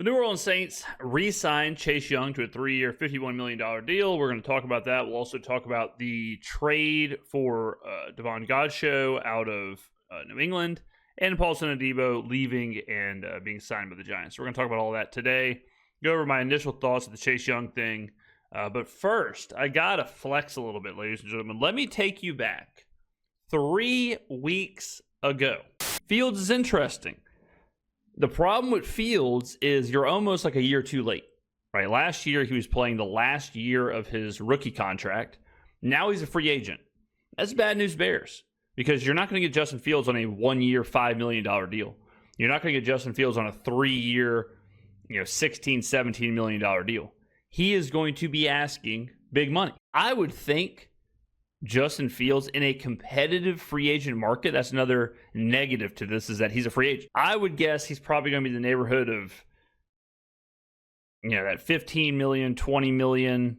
The New Orleans Saints re-signed Chase Young to a 3-year, $51 million deal. We're going to talk about that. We'll also talk about the trade for Devon Godchaux out of New England and Paulson Adebo leaving and being signed by the Giants. So we're going to talk about all that today. Go over my initial thoughts of the Chase Young thing. But first, I got to flex a little bit, ladies and gentlemen. Let me take you back 3 weeks ago. Fields is interesting. The problem with Fields is you're almost like a year too late, right? Last year, he was playing the last year of his rookie contract. Now he's a free agent. That's bad news Bears, because you're not going to get Justin Fields on a 1-year, $5 million deal. You're not going to get Justin Fields on a 3-year, $16, $17 million deal. He is going to be asking big money. I would think Justin Fields in a competitive free agent market, that's another negative to this, is that he's a free agent. I would guess he's probably going to be in the neighborhood of, that $15 million, $20 million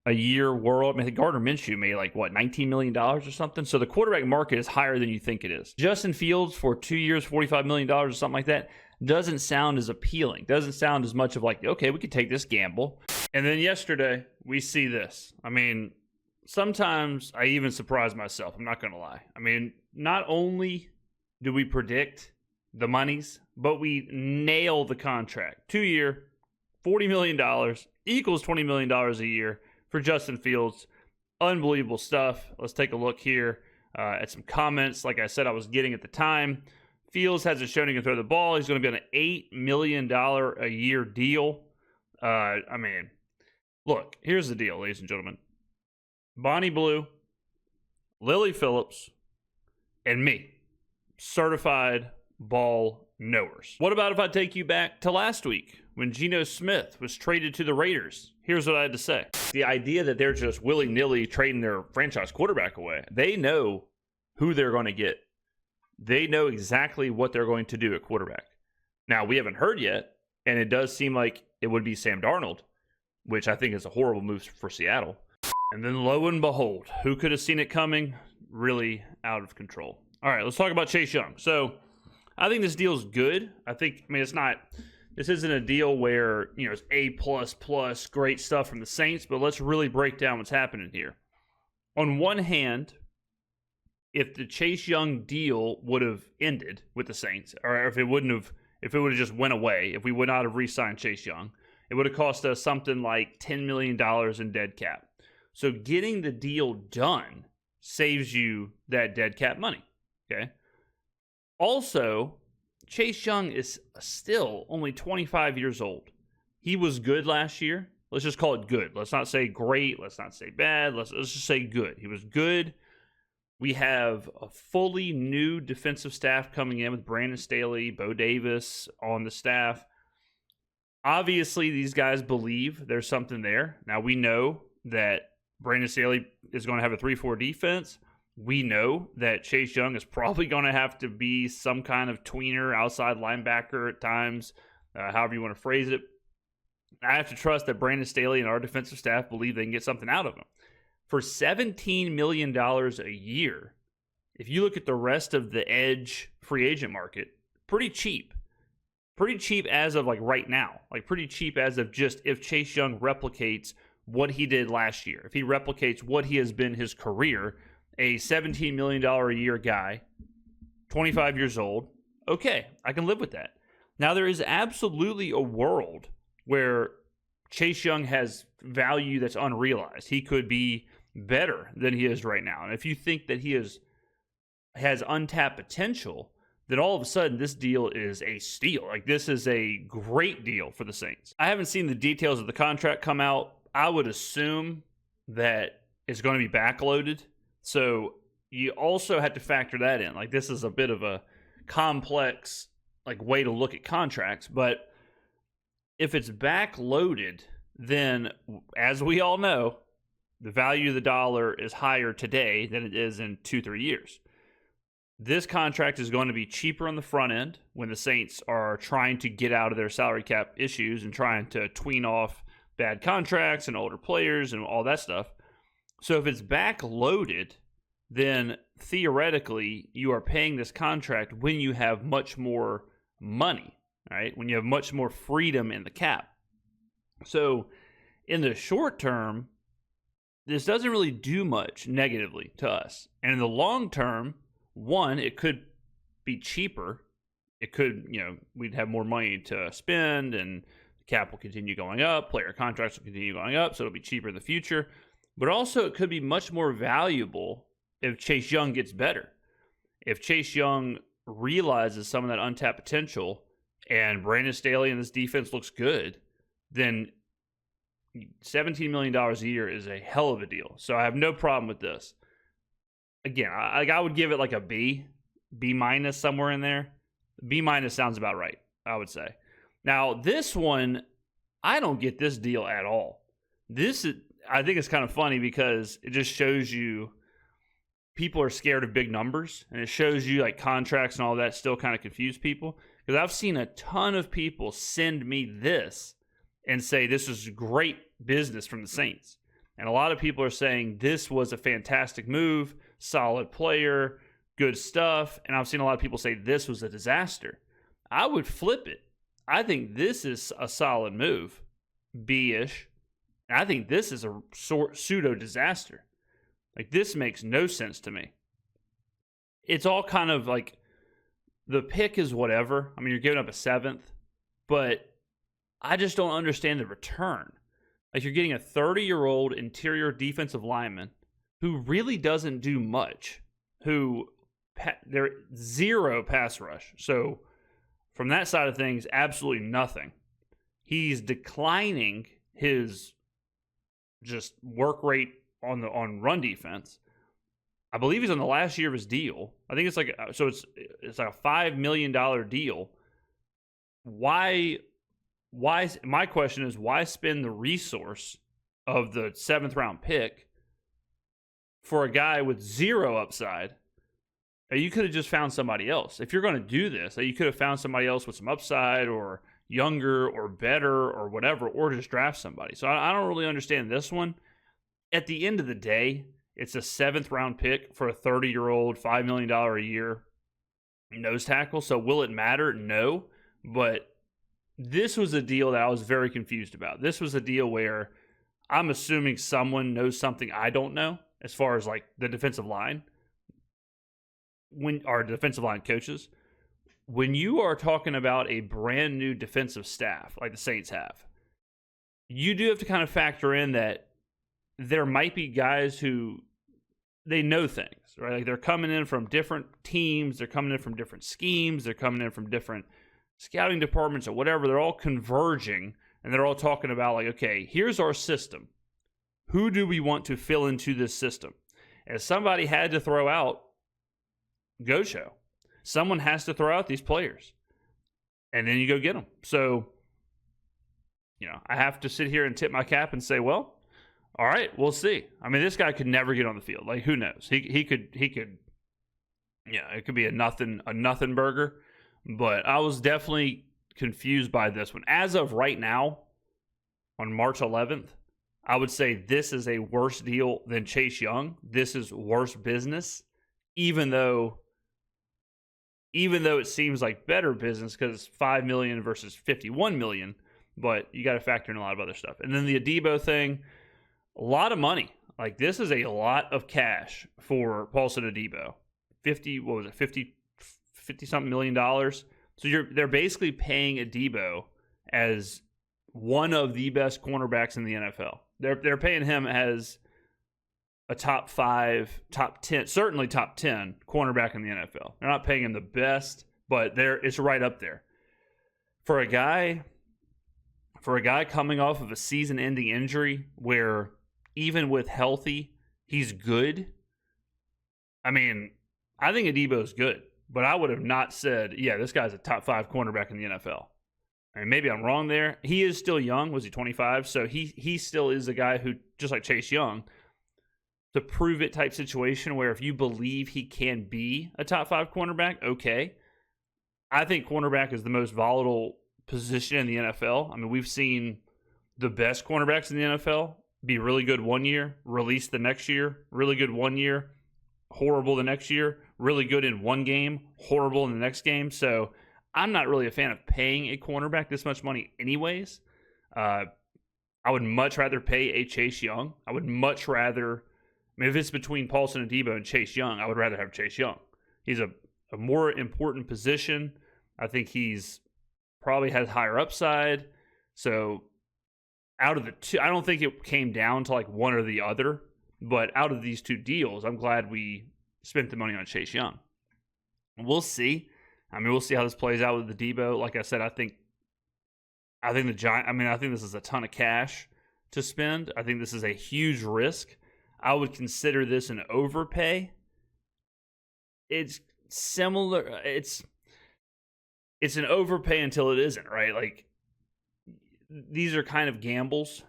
a year world. I think Gardner Minshew made $19 million or something. So the quarterback market is higher than you think it is. Justin Fields for 2 years, $45 million or something like that doesn't sound as appealing. Doesn't sound as much of okay, we could take this gamble. And then yesterday, we see this. Sometimes I even surprise myself. I'm not going to lie. Not only do we predict the monies, but we nail the contract. 2-year, $40 million equals $20 million a year for Justin Fields. Unbelievable stuff. Let's take a look here at some comments. Like I said, I was getting at the time. Fields hasn't shown he can throw the ball. He's going to be on an $8 million a year deal. Look, here's the deal, ladies and gentlemen. Bonnie Blue, Lily Phillips, and me, certified ball knowers. What about if I take you back to last week when Geno Smith was traded to the Raiders? Here's what I had to say. The idea that they're just willy-nilly trading their franchise quarterback away, they know who they're going to get. They know exactly what they're going to do at quarterback. Now, we haven't heard yet, and it does seem like it would be Sam Darnold, which I think is a horrible move for Seattle. And then lo and behold, who could have seen it coming? Really out of control. All right, let's talk about Chase Young. So I think this deal is good. This isn't a deal where, it's A++, great stuff from the Saints, but let's really break down what's happening here. On one hand, if the Chase Young deal would have ended with the Saints, or if it would have just went away, if we would not have re-signed Chase Young, it would have cost us something like $10 million in dead cap. So getting the deal done saves you that dead cap money, okay? Also, Chase Young is still only 25 years old. He was good last year. Let's just call it good. Let's not say great. Let's not say bad. Let's just say good. He was good. We have a fully new defensive staff coming in with Brandon Staley, Bo Davis on the staff. Obviously, these guys believe there's something there. Now, we know that Brandon Staley is going to have a 3-4 defense. We know that Chase Young is probably going to have to be some kind of tweener, outside linebacker at times, however you want to phrase it. I have to trust that Brandon Staley and our defensive staff believe they can get something out of him. For $17 million a year, if you look at the rest of the edge free agent market, pretty cheap. Pretty cheap as of right now. Pretty cheap as of just if Chase Young replicates what he did last year. If he replicates what he has been his career, a $17 million a year guy, 25 years old, okay, I can live with that. Now, there is absolutely a world where Chase Young has value that's unrealized. He could be better than he is right now. And if you think that he has untapped potential, then all of a sudden this deal is a steal. This is a great deal for the Saints. I haven't seen the details of the contract come out. I would assume that it's going to be backloaded. So you also have to factor that in. This is a bit of a complex way to look at contracts. But if it's backloaded, then as we all know, the value of the dollar is higher today than it is in 2-3 years. This contract is going to be cheaper on the front end when the Saints are trying to get out of their salary cap issues and trying to tween off bad contracts and older players and all that stuff. So if it's backloaded, then theoretically you are paying this contract when you have much more money. all right, when you have much more freedom in the cap. So in the short term, this doesn't really do much negatively to us. And in the long term, one, it could be cheaper. It could, we'd have more money to spend, and the cap will continue going up. Player contracts will continue going up, so it'll be cheaper in the future. But also, it could be much more valuable if Chase Young gets better. If Chase Young realizes some of that untapped potential and Brandon Staley and this defense looks good, then $17 million a year is a hell of a deal. So I have no problem with this. Again, I would give it like a B minus somewhere in there. B minus sounds about right, I would say. Now, this one, I don't get this deal at all. I think it's kind of funny because it just shows you people are scared of big numbers, and it shows you like contracts and all that still kind of confuse people. Because I've seen a ton of people send me this and say this is great business from the Saints. And a lot of people are saying this was a fantastic move, solid player, good stuff. And I've seen a lot of people say this was a disaster. I would flip it. I think this is a solid move, B-ish. And I think this is a pseudo disaster. Like, this makes no sense to me. It's all kind of like the pick is whatever. I mean, you're giving up a 7th, but I just don't understand the return. Like, you're getting a 30-year-old interior defensive lineman who really doesn't do much, they're zero pass rush. So from that side of things, absolutely nothing. He's declining his just work rate on run defense. I believe he's on the last year of his deal. I think it's like a $5 million deal. Why? My question is, why spend the resource of the 7th round pick for a guy with zero upside? You could have just found somebody else. If you're going to do this, you could have found somebody else with some upside or younger or better or whatever, or just draft somebody. So I don't really understand this one. At the end of the day, it's a 7th round pick for a 30-year-old, $5 million a year nose tackle. So will it matter? No. But this was a deal that I was very confused about. This was a deal where I'm assuming someone knows something I don't know as far as like the defensive line. When our defensive line coaches, when you are talking about a brand new defensive staff like the Saints have, you do have to kind of factor in that there might be guys who they know things, right? Like, they're coming in from different teams, they're coming in from different schemes, they're coming in from different scouting departments or whatever. They're all converging, and they're all talking about like, okay, here's our system. Who do we want to fill into this system? And somebody had to throw out Gocho. Someone has to throw out these players, and then you go get them. So, I have to sit here and tip my cap and say, well, all right, we'll see. I mean, this guy could never get on the field. Like, who knows? He could. It could be a nothing burger. But I was definitely confused by this one. As of right now, on March 11th, I would say this is a worse deal than Chase Young. This is worse business, even though it seems like better business because it's $5 million versus $51 million. But you got to factor in a lot of other stuff. And then the Adebo thing, a lot of money. Like, this is a lot of cash for Paulson Adebo. 50-something million dollars. So they're basically paying Adebo as one of the best cornerbacks in the NFL. They're paying him as a top 5, top 10, certainly top 10 cornerback in the NFL. They're not paying him the best, but it's right up there. For a guy coming off of a season-ending injury where even with healthy, he's good. I mean, I think Adebo's good, but I would have not said, yeah, this guy's a top 5 cornerback in the NFL. I mean, maybe I'm wrong there. He is still young. Was he 25? So he still is a guy who, just like Chase Young, the prove it type situation where if you believe he can be a top 5 cornerback, okay. I think cornerback is the most volatile position in the NFL. I mean, we've seen the best cornerbacks in the NFL be really good one year, release the next year, really good one year, horrible the next year, really good in one game, horrible in the next game. So I'm not really a fan of paying a cornerback this much money anyways. I would much rather pay a Chase Young. I would much rather, if it's between Paulson Adebo and Chase Young, I would rather have Chase Young. He's a more important position. I think he's probably has higher upside. So out of the two, I don't think it came down to like one or the other. But out of these two deals, I'm glad we spent the money on Chase Young. We'll see. We'll see how this plays out with the Debo. Like I said, I think the Giants. I think this is a ton of cash to spend. I think this is a huge risk. I would consider this an overpay. It's similar. It's an overpay until it isn't, right? Like, these are kind of gambles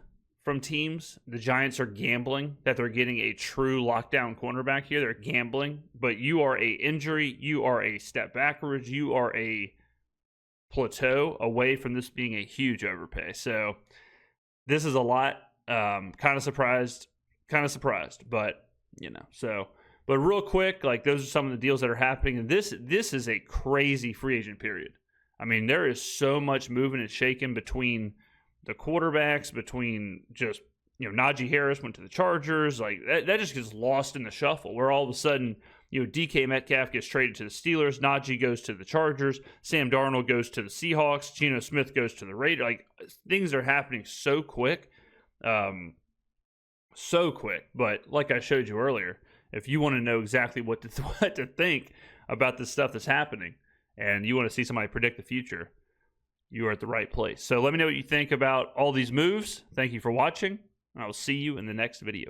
from teams. The Giants are gambling that they're getting a true lockdown cornerback here. They're gambling, but you are a injury, you are a step backwards, you are a plateau away from this being a huge overpay. So this is a lot. Kind of surprised, but but real quick, like, those are some of the deals that are happening. And this is a crazy free agent period. There is so much moving and shaking between the quarterbacks, between just, Najee Harris went to the Chargers. Like, that just gets lost in the shuffle, where all of a sudden, DK Metcalf gets traded to the Steelers, Najee goes to the Chargers, Sam Darnold goes to the Seahawks, Geno Smith goes to the Raiders. Like, things are happening so quick. But like I showed you earlier, if you want to know exactly what to think about the stuff that's happening, and you want to see somebody predict the future, you are at the right place. So let me know what you think about all these moves. Thank you for watching, and I will see you in the next video.